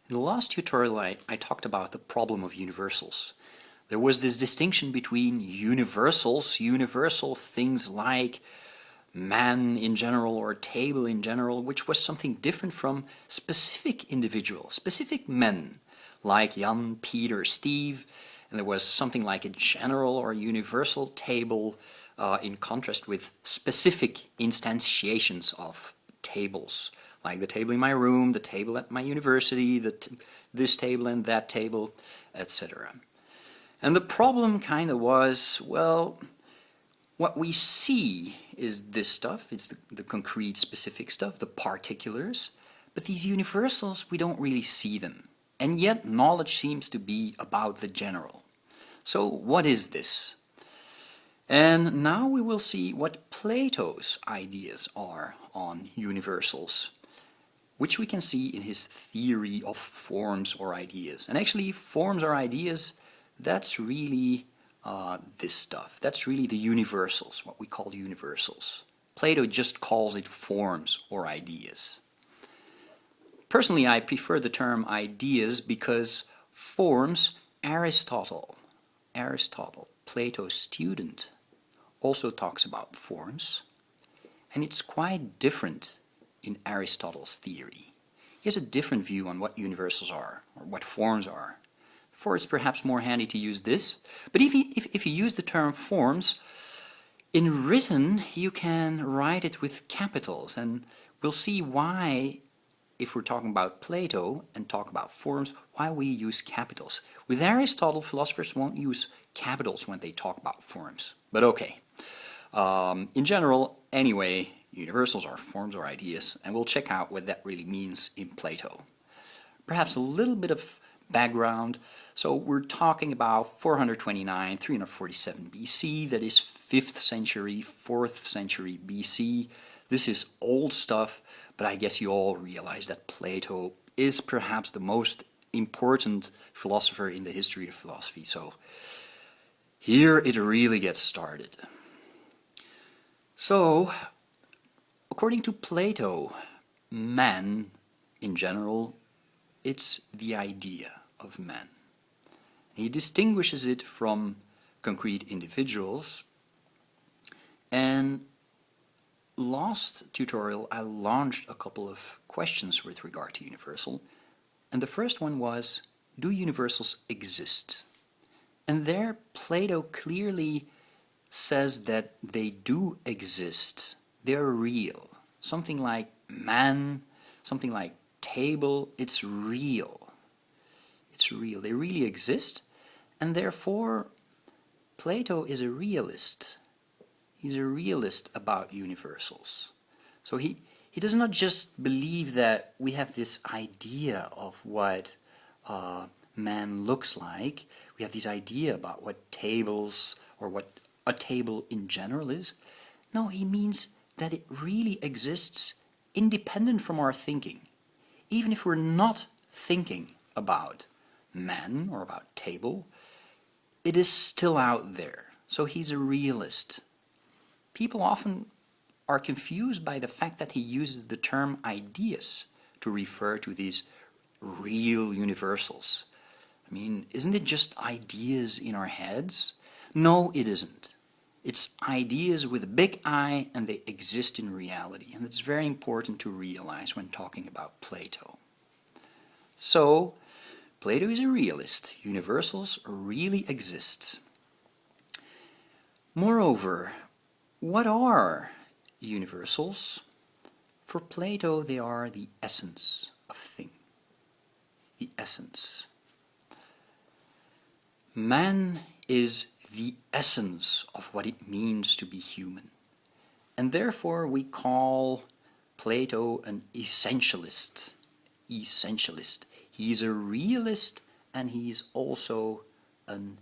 In the last tutorial I talked about the problem of universals. There was this distinction between universals, universal things like man in general or table in general, which was something different from specific individuals, specific men like Jan, Peter, Steve, and there was something like a general or universal table in contrast with specific instantiations of tables, like the table in my room, the table at my university, this table and that table, etc. And the problem kind of was, well, what we see is this stuff, it's the concrete specific stuff, the particulars, but these universals, we don't really see them. And yet knowledge seems to be about the general. So what is this? And now we will see what Plato's ideas are on universals, which we can see in his theory of forms or ideas. And actually, forms or ideas, that's really this stuff. That's really the universals, what we call universals. Plato just calls it forms or ideas. Personally, I prefer the term ideas because forms, Aristotle, Plato's student, also talks about forms, and it's quite different in Aristotle's theory. He has a different view on what universals are, or what forms are. Therefore, it's perhaps more handy to use this. But if you use the term forms, in written you can write it with capitals, and we'll see why, if we're talking about Plato and talk about forms, why we use capitals. With Aristotle, philosophers won't use capitals when they talk about forms. But okay. In general, anyway, universals are forms or ideas, and we'll check out what that really means in Plato. Perhaps a little bit of background. So we're talking about 429, 347 BC, that is 5th century, 4th century BC. This is old stuff, but I guess you all realize that Plato is perhaps the most important philosopher in the history of philosophy. So here it really gets started. So, according to Plato, man, in general, it's the idea of man. He distinguishes it from concrete individuals. And last tutorial, I launched a couple of questions with regard to universal. And the first one was, do universals exist? And there, Plato clearly says that they do exist. They're real. Something like man, something like table, it's real. It's real. They really exist, and therefore Plato is a realist. He's a realist about universals. So he does not just believe that we have this idea of what man looks like. We have this idea about what tables or what a table in general is. No, he means that it really exists independent from our thinking. Even if we're not thinking about man or about table, it is still out there. So he's a realist. People often are confused by the fact that he uses the term ideas to refer to these real universals. I mean, isn't it just ideas in our heads? No, it isn't. It's ideas with a big I, and they exist in reality. And it's very important to realize when talking about Plato. So, Plato is a realist. Universals really exist. Moreover, what are universals? For Plato, they are the essence of thing. The essence. Man is the essence of what it means to be human. And therefore we call Plato an essentialist. Essentialist. He's a realist, and he's also an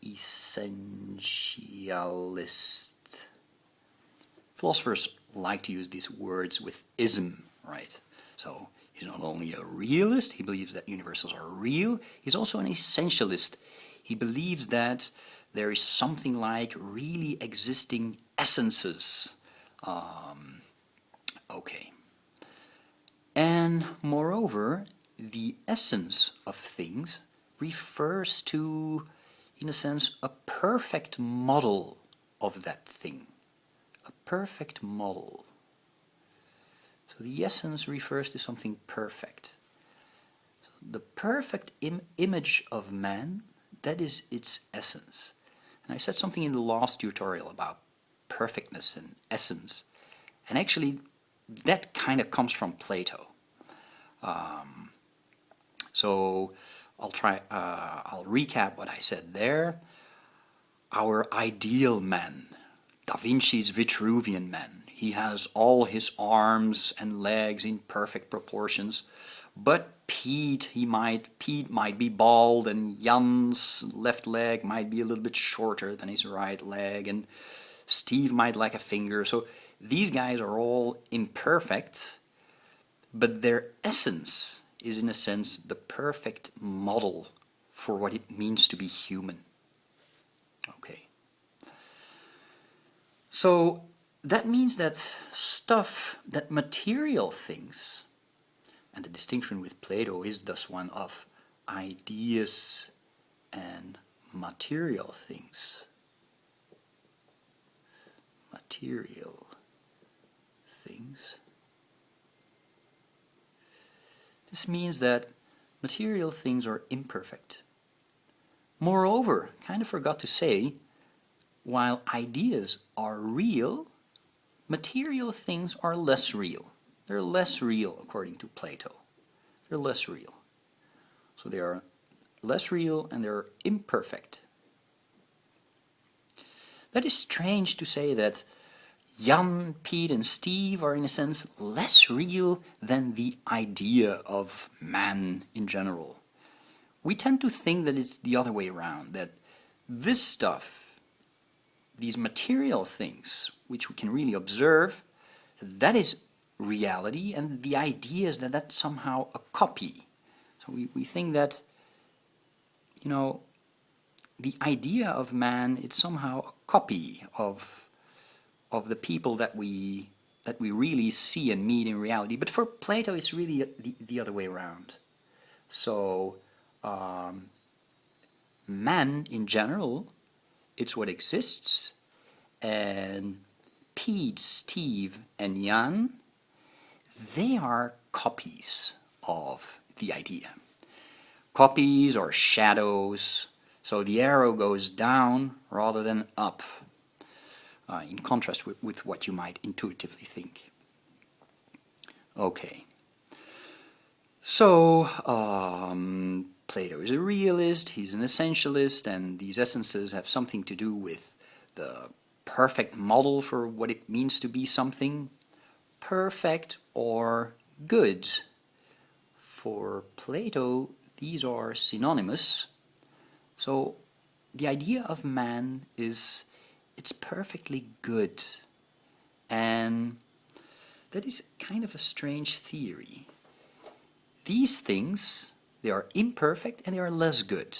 essentialist. Philosophers like to use these words with ism, right? So he's not only a realist, he believes that universals are real, he's also an essentialist. He believes that there is something like really existing essences. Okay. And moreover, the essence of things refers to, in a sense, a perfect model of that thing. A perfect model. So the essence refers to something perfect. The perfect image of man, that is its essence. And I said something in the last tutorial about perfectness and essence. And actually, that kind of comes from Plato. So I'll recap what I said there. Our ideal man, Da Vinci's Vitruvian man, he has all his arms and legs in perfect proportions, but Pete might be bald, and Jan's left leg might be a little bit shorter than his right leg, and Steve might lack a finger. So these guys are all imperfect, but their essence is in a sense the perfect model for what it means to be human. Okay. So that means that material things, and the distinction with Plato is thus one of ideas and material things. Material things. This means that material things are imperfect. Moreover, kind of forgot to say, while ideas are real, material things are less real. They're less real according to Plato. They're less real. So they are less real and they're imperfect. That is strange to say that Jan, Piet and Steve are in a sense less real than the idea of man in general. We tend to think that it's the other way around, that this stuff, these material things, which we can really observe, that is reality, and the idea is that that's somehow a copy. So we think that, the idea of man, it's somehow a copy of the people that we really see and meet in reality. But for Plato, it's really the other way around. So man in general, it's what exists, and Pete, Steve, and Jan, they are copies of the idea. Copies or shadows, so the arrow goes down rather than up, in contrast with what you might intuitively think. Okay. So, Plato is a realist, he's an essentialist, and these essences have something to do with the perfect model for what it means to be something perfect or good. For Plato, these are synonymous. So the idea of man is, it's perfectly good. And that is kind of a strange theory. These things, they are imperfect and they are less good.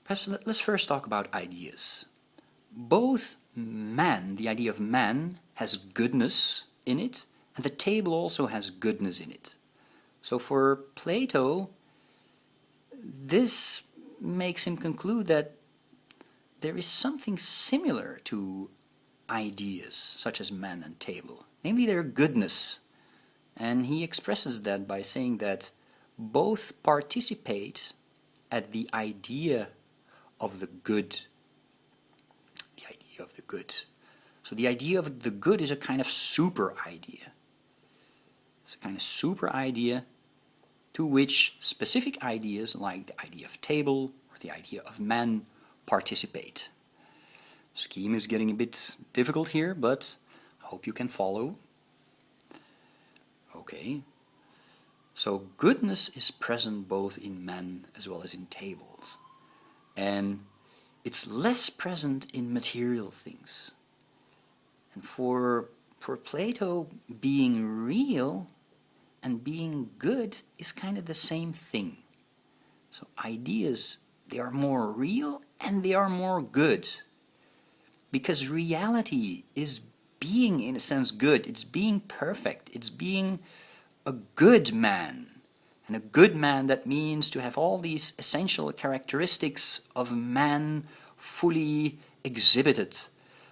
Perhaps let's first talk about ideas. Both man, the idea of man, has goodness in it, and the table also has goodness in it. So for Plato, this makes him conclude that there is something similar to ideas, such as man and table, namely their goodness. And he expresses that by saying that both participate at the idea of the good. The idea of the good. So the idea of the good is a kind of super idea. It's a kind of super idea to which specific ideas like the idea of table or the idea of man participate. Scheme is getting a bit difficult here, but I hope you can follow. Okay. So goodness is present both in man as well as in tables. And it's less present in material things. And for Plato, being real and being good is kind of the same thing. So ideas, they are more real and they are more good. Because reality is being, in a sense, good. It's being perfect. It's being a good man. And a good man, that means to have all these essential characteristics of man fully exhibited.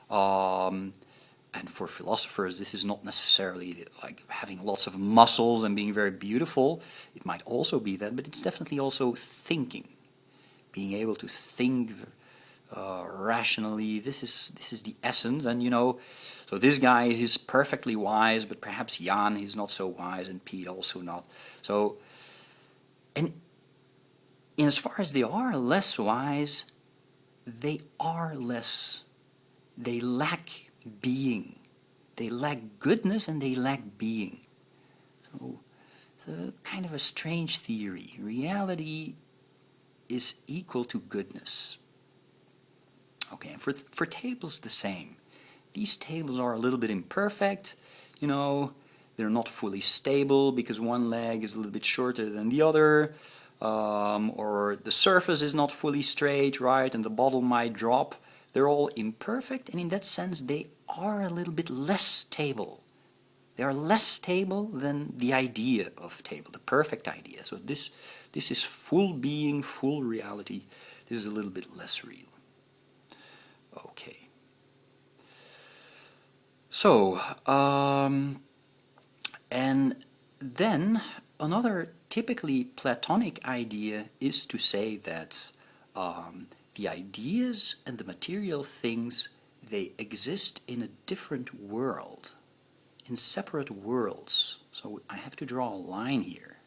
And for philosophers, this is not necessarily like having lots of muscles and being very beautiful. It might also be that, but it's definitely also thinking, being able to think rationally. This is the essence. And so this guy is perfectly wise, but perhaps Jan is not so wise, and Pete also not. So, and in as far as they are less wise, they are less. They lack being. They lack goodness and they lack being. So it's a kind of a strange theory. Reality is equal to goodness. Okay, and for tables the same. These tables are a little bit imperfect. They're not fully stable because one leg is a little bit shorter than the other, or the surface is not fully straight, right, and the bottle might drop. They're all imperfect, and in that sense they are a little bit less stable. They are less stable than the idea of table, the perfect idea. So this is full being, full reality. This is a little bit less real. Okay. So, and then another typically Platonic idea is to say that the ideas and the material things, they exist in a different world, in separate worlds. So I have to draw a line here.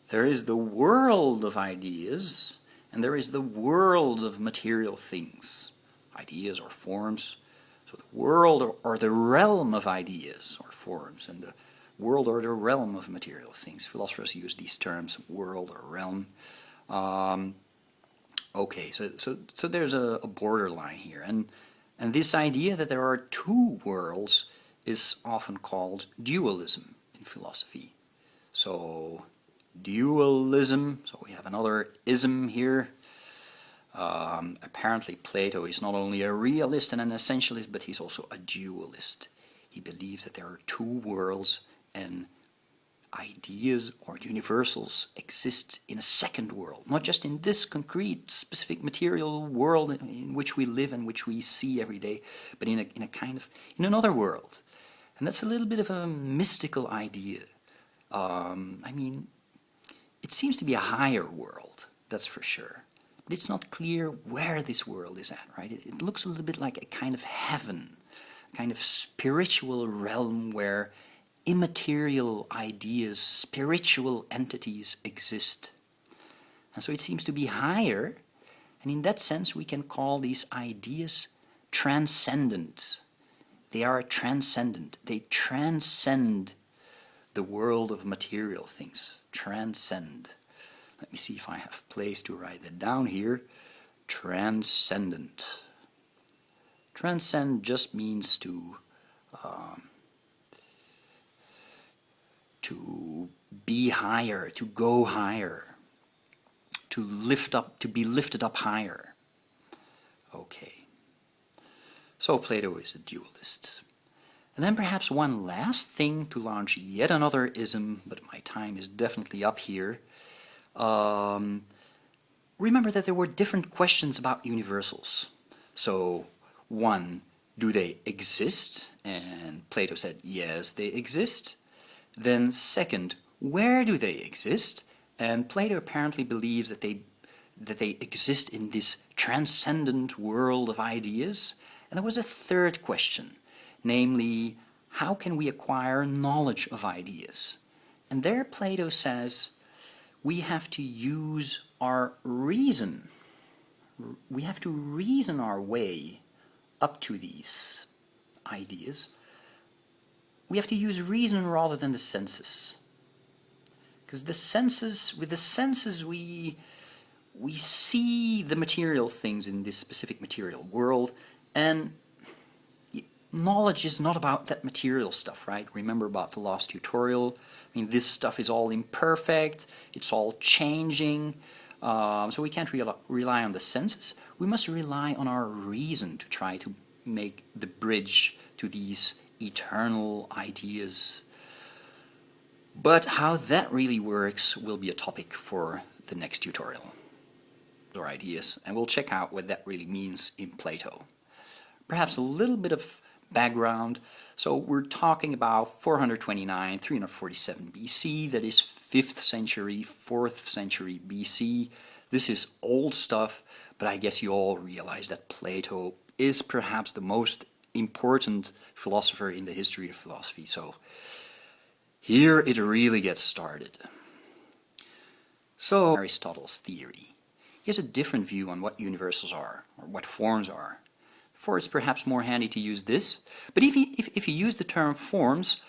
There is the world of ideas, and there is the world of material things, ideas or forms. So the world or the realm of ideas or forms, and the world or the realm of material things. Philosophers use these terms, world or realm. Okay, so there's a borderline here, and this idea that there are two worlds is often called dualism in philosophy. So dualism, so we have another ism here. Apparently Plato is not only a realist and an essentialist, but he's also a dualist. He believes that there are two worlds, and ideas or universals exist in a second world, not just in this concrete, specific material world in which we live and which we see every day, but in another world. And that's a little bit of a mystical idea. I mean, it seems to be a higher world, that's for sure. But it's not clear where this world is at, right? It looks a little bit like a kind of heaven, a kind of spiritual realm where immaterial ideas, spiritual entities exist. And so it seems to be higher, and in that sense we can call these ideas transcendent. They are transcendent. They transcend the world of material things. Transcend. Let me see if I have place to write that down here. Transcendent. Transcend just means to be higher, to go higher, to lift up, to be lifted up higher. Okay. So Plato is a dualist. And then perhaps one last thing to launch yet another ism, but my time is definitely up here. Remember that there were different questions about universals. So, one, do they exist? And Plato said, yes, they exist. Then second, where do they exist? And Plato apparently believes that they exist in this transcendent world of ideas. And there was a third question, namely, how can we acquire knowledge of ideas? And there Plato says, we have to use our reason. We have to reason our way up to these ideas. We have to use reason rather than the senses. Because with the senses we see the material things in this specific material world, and knowledge is not about that material stuff, right? Remember about the last tutorial. I mean, this stuff is all imperfect, it's all changing, so we can't rely on the senses. We must rely on our reason to try to make the bridge to these eternal ideas. But how that really works will be a topic for the next tutorial or ideas, and we'll check out what that really means in Plato. Perhaps a little bit of background. So we're talking about 429, 347 BC, that is 5th century, 4th century BC. This is old stuff, but I guess you all realize that Plato is perhaps the most important philosopher in the history of philosophy. So here it really gets started. So Aristotle's theory. He has a different view on what universals are, or what forms are. Therefore, it's perhaps more handy to use this. But if you use the term forms,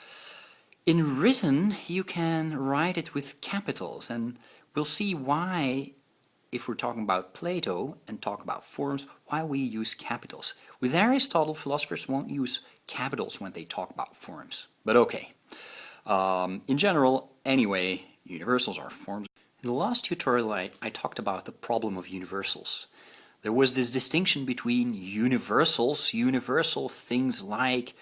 in written you can write it with capitals, and we'll see why, if we're talking about Plato and talk about forms, why we use capitals. With Aristotle, philosophers won't use capitals when they talk about forms. But okay. In general, anyway, universals are forms. In the last tutorial I talked about the problem of universals. There was this distinction between universals, universal things like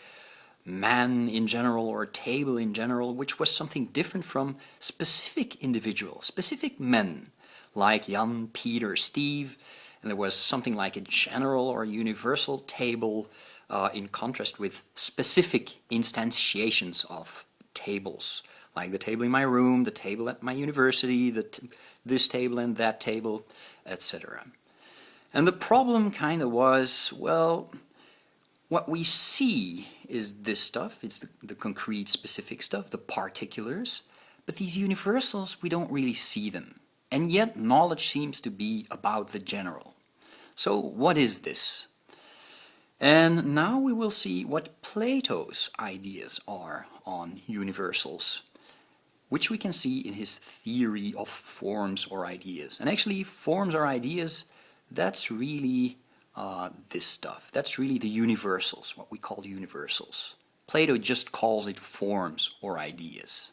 man in general or table in general, which was something different from specific individuals, specific men, like Jan, Peter, Steve, and there was something like a general or universal table in contrast with specific instantiations of tables, like the table in my room, the table at my university, this table and that table, etc. And the problem kind of was, well, what we see is this stuff, it's the concrete specific stuff, the particulars, but these universals, we don't really see them. And yet knowledge seems to be about the general. So what is this? And now we will see what Plato's ideas are on universals, which we can see in his theory of forms or ideas. And actually, forms or ideas, that's really this stuff. That's really the universals, what we call universals. Plato just calls it forms or ideas.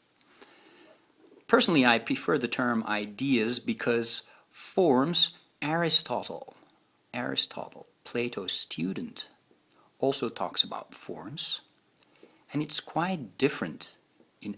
Personally, I prefer the term ideas because forms, Aristotle, Plato's student, also talks about forms, and it's quite different in